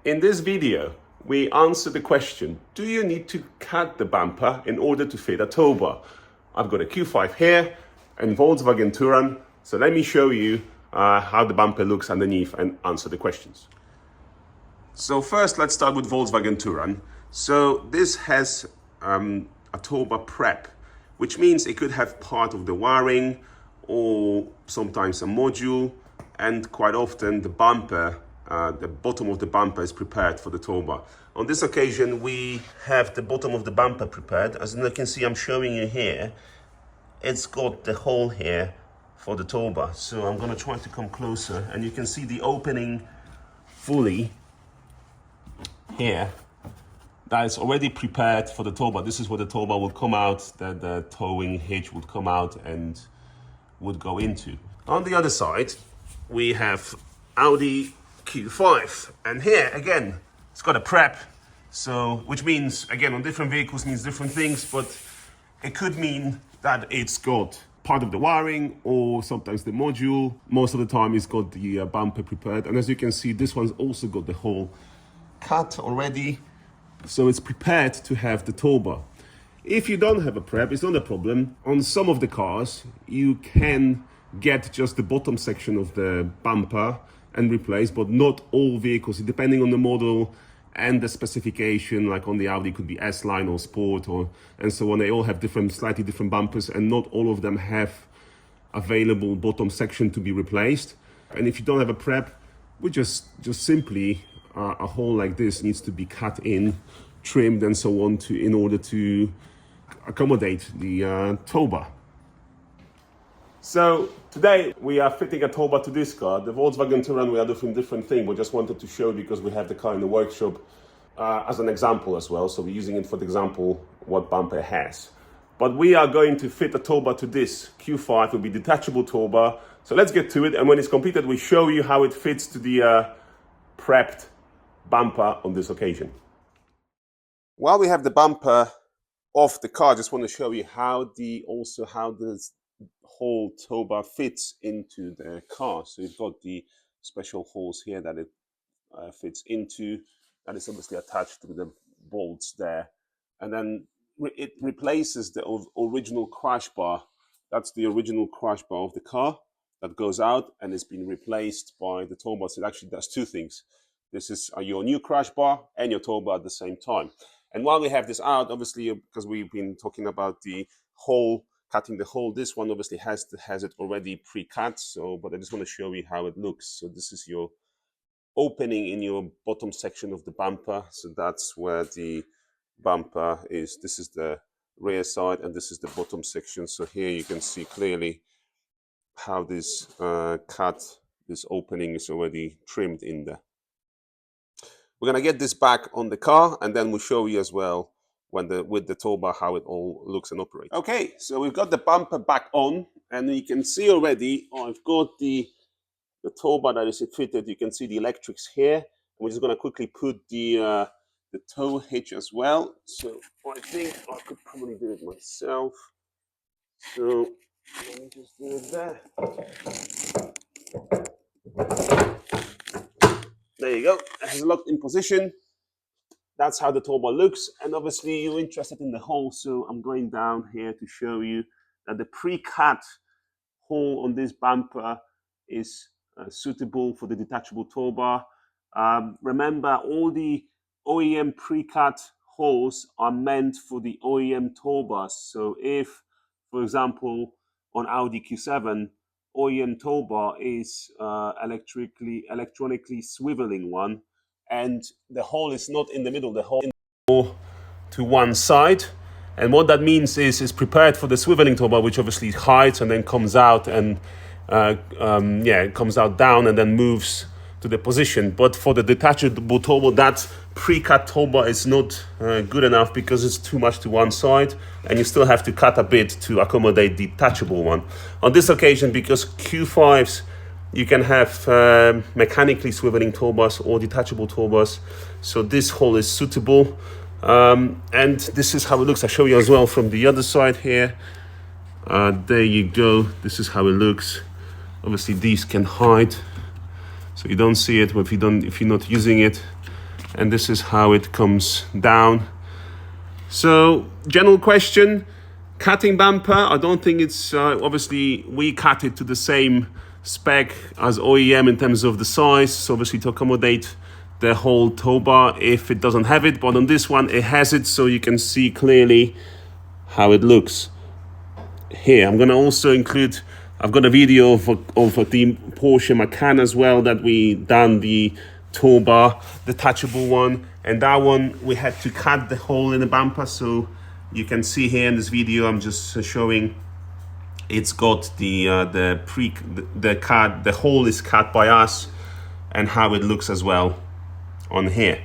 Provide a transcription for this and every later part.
In this video, we answer the question, do you need to cut the bumper in order to fit a tow bar? I've got a Q5 here and Volkswagen Touran, so let me show you how the bumper looks underneath and answer the questions. So first, let's start with Volkswagen Touran. So this has a tow bar prep, which means it could have part of the wiring or sometimes a module, and quite often the bumper, the bottom of the bumper is prepared for the tow bar. On this occasion, we have the bottom of the bumper prepared. As you can see, I'm showing you here, it's got the hole here for the tow bar. So I'm gonna try to come closer and you can see the opening fully here. That is already prepared for the tow bar. This is where the tow bar will come out, that the towing hitch would come out and would go into. On the other side, we have Audi Q5, and here again it's got a prep, so which means again on different vehicles means different things, but it could mean that it's got part of the wiring or sometimes the module. Most of the time it's got the bumper prepared, and as you can see, this one's also got the hole cut already, so it's prepared to have the tow bar. If you don't have a prep, it's not a problem. On some of the cars you can get just the bottom section of the bumper and replace, but not all vehicles, depending on the model and the specification. Like on the Audi, it could be S-Line or Sport and so on. They all have slightly different bumpers, and not all of them have available bottom section to be replaced. And if you don't have a prep, we just simply a hole like this needs to be cut in, trimmed and so on in order to accommodate the tow bar. So today we are fitting a tow bar to this car. The Volkswagen Touran, we are doing different thing. We just wanted to show, because we have the car in the workshop, as an example as well. So we're using it for the example what bumper it has. But we are going to fit a tow bar to this Q5. It will be detachable tow bar. So let's get to it. And when it's completed, we show you how it fits to the prepped bumper on this occasion. While we have the bumper off the car, I just want to show you how this whole tow bar fits into the car. So you've got the special holes here that it fits into. That is obviously attached to the bolts there, and then it replaces the original crash bar. That's the original crash bar of the car that goes out and it's been replaced by the tow bar. So it actually does two things. This is your new crash bar and your tow bar at the same time. And while we have this out, obviously, because we've been talking about the hole, cutting the hole, this one obviously has it already pre-cut. So, but I just want to show you how it looks. So this is your opening in your bottom section of the bumper. So that's where the bumper is. This is the rear side and this is the bottom section. So here you can see clearly how this this opening is already trimmed in there. We're gonna get this back on the car and then we'll show you as well with the tow bar how it all looks and operates. Okay, so we've got the bumper back on, and you can see already I've got the tow bar that is fitted. You can see the electrics here. We're just going to quickly put the tow hitch as well. So I think I could probably do it myself. So let me just do it there. There you go. It is locked in position. That's how the tow bar looks. And obviously you're interested in the hole, so I'm going down here to show you that the pre-cut hole on this bumper is suitable for the detachable tow bar. Remember, all the OEM pre-cut holes are meant for the OEM tow bars. So if, for example, on Audi Q7, OEM tow bar is electronically swiveling one, and the hole is not in the middle, the hole is to one side. And what that means is it's prepared for the swiveling tow bar, which obviously hides and then comes out and it comes out down and then moves to the position. But for the detachable tow bar, that pre-cut tow bar is not good enough because it's too much to one side, and you still have to cut a bit to accommodate the detachable one. On this occasion, because Q5s, you can have mechanically swiveling tow bars or detachable tow bars, so this hole is suitable. And this is how it looks. I'll show you as well from the other side here. There you go. This is how it looks. Obviously these can hide, so you don't see it, but if you're not using it, and this is how it comes down. So general question, cutting bumper, I don't think it's, obviously we cut it to the same spec as OEM in terms of the size, so obviously to accommodate the whole tow bar if it doesn't have it, but on this one it has it, so you can see clearly how it looks. Here, I'm gonna also include, I've got a video of the Porsche Macan as well that we done the tow bar, detachable one, and that one we had to cut the hole in the bumper, so you can see here in this video I'm just showing it's got the hole is cut by us, and how it looks as well on here.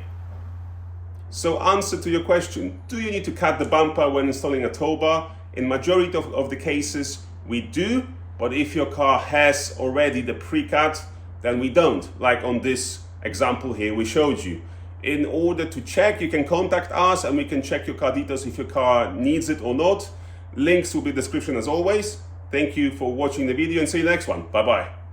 So answer to your question, do you need to cut the bumper when installing a tow bar? In majority of the cases we do, but if your car has already the pre-cut, then we don't, like on this example here we showed you. In order to check, you can contact us and we can check your car details if your car needs it or not. Links will be in the description as always. Thank you for watching the video and see you next one. Bye bye.